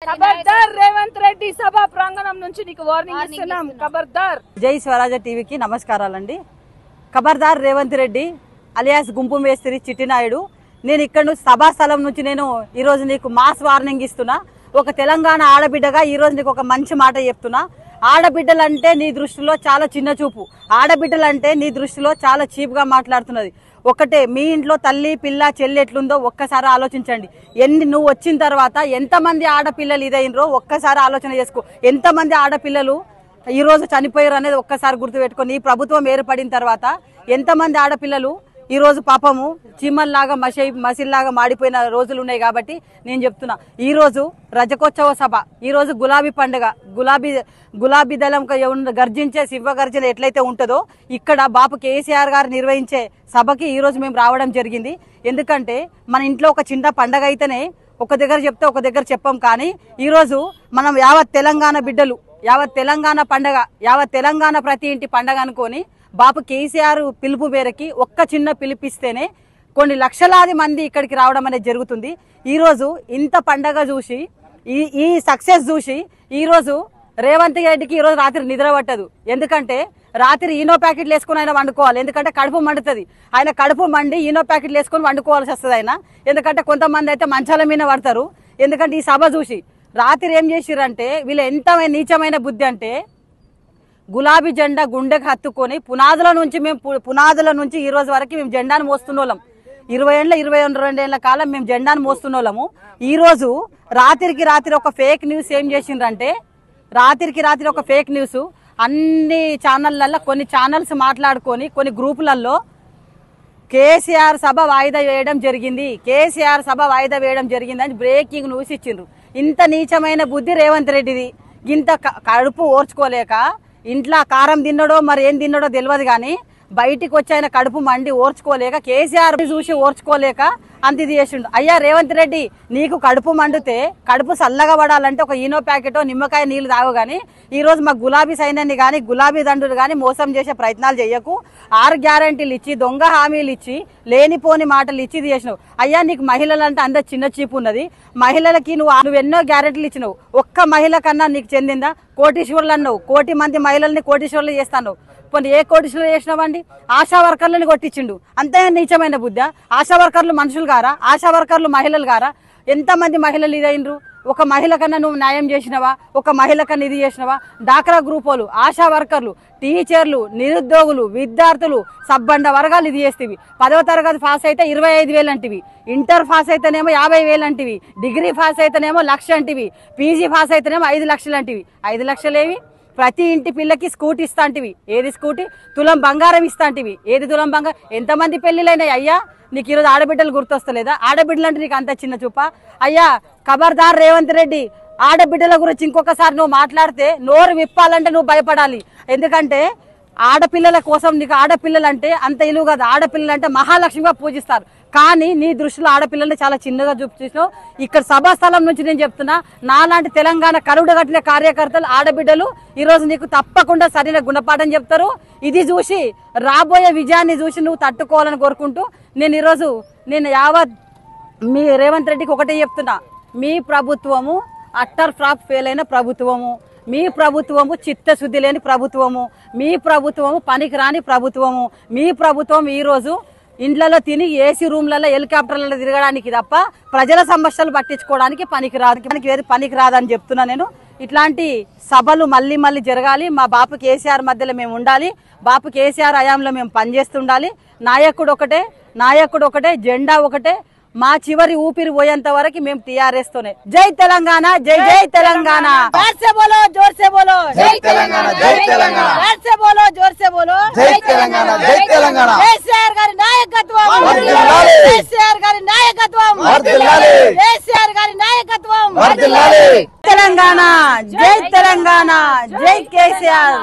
ఖబర్దార్ రేవంత్ రెడ్డి సభ ప్రాంగణం నుంచి నీకు వార్నింగ్ ఇస్తున్నాం. ఖబర్దార్. జై స్వరాజ టీవీకి నమస్కారాలండి. ఖబర్దార్ రేవంత్ రెడ్డి అలియాస్ గుంపు మేస్త్రి చిట్టినాయుడు, నేను ఇక్కడ సభా స్థలం నుంచి నేను ఈరోజు నీకు మాస్ వార్నింగ్ ఇస్తున్నా. ఒక తెలంగాణ ఆడబిడ్డగా ఈరోజు నీకు ఒక మంచి మాట చెప్తున్నా. ఆడబిడ్డలంటే నీ దృష్టిలో చాలా చిన్న చూపు, ఆడబిడ్డలంటే నీ దృష్టిలో చాలా చీప్గా మాట్లాడుతున్నది. ఒకటే, మీ ఇంట్లో తల్లి పిల్ల చెల్లి ఎట్లుందో ఒక్కసారి ఆలోచించండి. నువ్వు వచ్చిన తర్వాత ఎంతమంది ఆడపిల్లలు ఇదైనరో ఒక్కసారి ఆలోచన చేసుకో. ఎంతమంది ఆడపిల్లలు ఈరోజు చనిపోయారు అనేది ఒక్కసారి గుర్తుపెట్టుకో. నీ ప్రభుత్వం ఏర్పడిన తర్వాత ఎంతమంది ఆడపిల్లలు ఈరోజు పాపము చీమల్లాగా మసిల్లాగా మాడిపోయిన రోజులు ఉన్నాయి. కాబట్టి నేను చెప్తున్నా, ఈరోజు రజకోత్సవ సభ, ఈరోజు గులాబీ పండుగ, గులాబీ దళం గర్జించే శివ గర్జన ఎట్లయితే ఉంటుందో ఇక్కడ బాపు కేసీఆర్ గారు నిర్వహించే సభకి ఈరోజు మేము రావడం జరిగింది. ఎందుకంటే మన ఇంట్లో ఒక చిన్న పండగ అయితేనే ఒక దగ్గర చెప్తే ఒక దగ్గర చెప్పం. కానీ ఈరోజు మనం యావత్ తెలంగాణ బిడ్డలు, యావత్ తెలంగాణ పండగ, యావత్ తెలంగాణ ప్రతి ఇంటి పండగ అనుకొని బాపు కేసీఆర్ పిలుపు మేరకి ఒక్క చిన్న పిలిపిస్తేనే కొన్ని లక్షలాది మంది ఇక్కడికి రావడం అనేది జరుగుతుంది. ఈరోజు ఇంత పండగ చూసి ఈ సక్సెస్ చూసి ఈరోజు రేవంత్ రెడ్డికి ఈరోజు రాత్రి నిద్ర పట్టదు. ఎందుకంటే రాత్రి ఈనో ప్యాకెట్లు వేసుకుని ఆయన వండుకోవాలి. ఎందుకంటే కడుపు మండుతుంది. ఆయన కడుపు మండి ఈనో ప్యాకెట్లు వేసుకొని వండుకోవాల్సి వస్తుంది ఆయన. ఎందుకంటే కొంతమంది అయితే మంచాల మీద పడతారు. ఎందుకంటే ఈ సభ చూసి రాత్రి ఏం చేసిరంటే వీళ్ళు ఎంత నీచమైన బుద్ధి అంటే, గులాబీ జెండా గుండెకు హత్తుకొని పునాదుల నుంచి ఈ రోజు వరకు మేము జెండాను మోస్తున్న వాళ్ళం. 22 ఏళ్ల కాలం మేము జెండాను మోస్తున్న వాళ్ళము. ఈ రోజు రాత్రికి రాత్రి ఒక ఫేక్ న్యూస్ ఏం చేసిండ్రంటే, రాత్రికి రాత్రి ఒక ఫేక్ న్యూస్ అన్ని ఛానళ్లలో కొన్ని ఛానల్స్ మాట్లాడుకొని కొన్ని గ్రూపులలో కేసీఆర్ సభ వాయిదా వేయడం జరిగింది, కేసీఆర్ సభ వాయిదా వేయడం జరిగింది అని బ్రేకింగ్ న్యూస్ ఇచ్చిండ్రు. ఇంత నీచమైన బుద్ధి రేవంత్ రెడ్డిది. ఇంత కడుపు ఓర్చుకోలేక ఇంట్లో కారం తిన్నడో మరి ఏం తిన్నడో తెలియదు కానీ బయటికి వచ్చి ఆయన కడుపు మండి ఓర్చుకోలేక, కేసీఆర్ చూసి ఓర్చుకోలేక అంత ఇది చేసిండు. అయ్యా రేవంత్ రెడ్డి, నీకు కడుపు మండితే కడుపు చల్లగా పడాలంటే ఒక ఈనో ప్యాకెటో నిమ్మకాయ నీళ్లు తాగు. కానీ ఈ రోజు మా గులాబీ సైన్యాన్ని కానీ గులాబీ దండులు కానీ మోసం చేసే ప్రయత్నాలు చెయ్యకు. 6 గ్యారంటీలు ఇచ్చి దొంగ హామీలు ఇచ్చి లేనిపోని మాటలు ఇచ్చి ఇది చేసినావు. అయ్యా నీకు మహిళలంటే అందరు చిన్న చీపు ఉన్నది. మహిళలకి నువ్వు ఎన్నో గ్యారెంటీలు ఇచ్చినావు. ఒక్క మహిళ కన్నా నీకు చెందిందా? కోటీశ్వరులు అన్నావు, 1 కోటి మంది మహిళల్ని కోటీశ్వరులు చేస్తాను. కొన్ని ఏ కోటీశ్వరులు చేసినావండి? ఆశా వర్కర్లను కొట్టించిండు. అంతే నీచమైన బుద్ధ. ఆశా వర్కర్లు మనుషులు గారా? ఆశా వర్కర్లు మహిళలు గారా? ఎంతమంది మహిళలు ఇదైనరు? ఒక మహిళ కన్నా నువ్వు న్యాయం చేసినవా? ఒక మహిళ కన్నా ఇది చేసినవా? డాక్రా గ్రూప్ వాళ్ళు, ఆశా వర్కర్లు, టీచర్లు, నిరుద్యోగులు, విద్యార్థులు, సబ్బండ వర్గాలు ఇది చేస్తేవి. 10వ తరగతి పాస్ అయితే 25,000 అంటివి, ఇంటర్ పాస్ అయితేనేమో 50,000 అంటివి, డిగ్రీ పాస్ అయితేనేమో 1,00,000 అంటివి, పీజీ పాస్ అయితేనేమో 5 లక్షలు అంటివి. 5 లక్షలేవి? ప్రతి ఇంటి పిల్లకి స్కూటీ ఇస్తా అంటివి. ఏది స్కూటీ? తులం బంగారం ఇస్తా అంటివి. ఏది తులం బంగారం? ఎంతమంది పెళ్లిలైనాయి అయ్యా? నీకు ఈరోజు ఆడబిడ్డలు గుర్తొస్తలేదా? ఆడబిడ్డలు అంటే నీకు అంత చిన్న చూపా? అయ్యా ఖబర్దార్ రేవంత్ రెడ్డి, ఆడబిడ్డల గురించి ఇంకొకసారి నువ్వు మాట్లాడితే నోరు విప్పాలంటే నువ్వు భయపడాలి. ఎందుకంటే ఆడపిల్లల కోసం నీకు ఆడపిల్లలు అంటే అంత ఇలువ కాదు. ఆడపిల్లలు అంటే మహాలక్ష్మిగా పూజిస్తారు. కానీ నీ దృష్టిలో ఆడపిల్లల్ని చాలా చిన్నగా చూపించినావు. ఇక్కడ సభాస్థలం నుంచి నేను చెప్తున్నా, నాలాంటి తెలంగాణ కరుడు కట్టిన కార్యకర్తలు ఆడబిడ్డలు ఈరోజు నీకు తప్పకుండా సరైన గుణపాఠం చెప్తారు. ఇది చూసి రాబోయే విజయాన్ని చూసి నువ్వు తట్టుకోవాలని కోరుకుంటూ నేను యావత్ మీ రేవంత్ రెడ్డికి ఒకటే చెప్తున్నా, మీ ప్రభుత్వము అట్టర్ ఫ్లాప్ ఫెయిల్ అయిన ప్రభుత్వము, మీ ప్రభుత్వము చిత్తశుద్ధి లేని ప్రభుత్వము, మీ ప్రభుత్వము పనికిరాని ప్రభుత్వము, మీ ప్రభుత్వం ఈరోజు ఇండ్లలో తిని ఏసీ రూమ్లలో హెలికాప్టర్లలో తిరగడానికి తప్ప ప్రజల సమస్యలు పట్టించుకోవడానికి పనికిరాదని చెప్తున్నా నేను. ఇట్లాంటి సభలు మళ్ళీ మళ్ళీ జరగాలి. మా బాపు కేసీఆర్ మధ్యలో మేము ఉండాలి. బాపు కేసీఆర్ హయాంలో మేము పనిచేస్తుండాలి. నాయకుడు ఒకటే, జెండా ఒకటే. మా చివరి ఊపిరి పోయేంత వరకు మేము టీఆర్ఎస్ తోనే. జై తెలంగాణ, జై జై తెలంగాణ. జోర్ సే బోలో జై తెలంగాణ, జై తెలంగాణ. జోర్ సే బోలో జై తెలంగాణ, జై తెలంగాణ. కేసీఆర్ గారి నాయకత్వం, కేసీఆర్ గారి నాయకత్వం, కేసీఆర్ గారి నాయకత్వం. తెలంగాణ, జై తెలంగాణ, జై కేసీఆర్.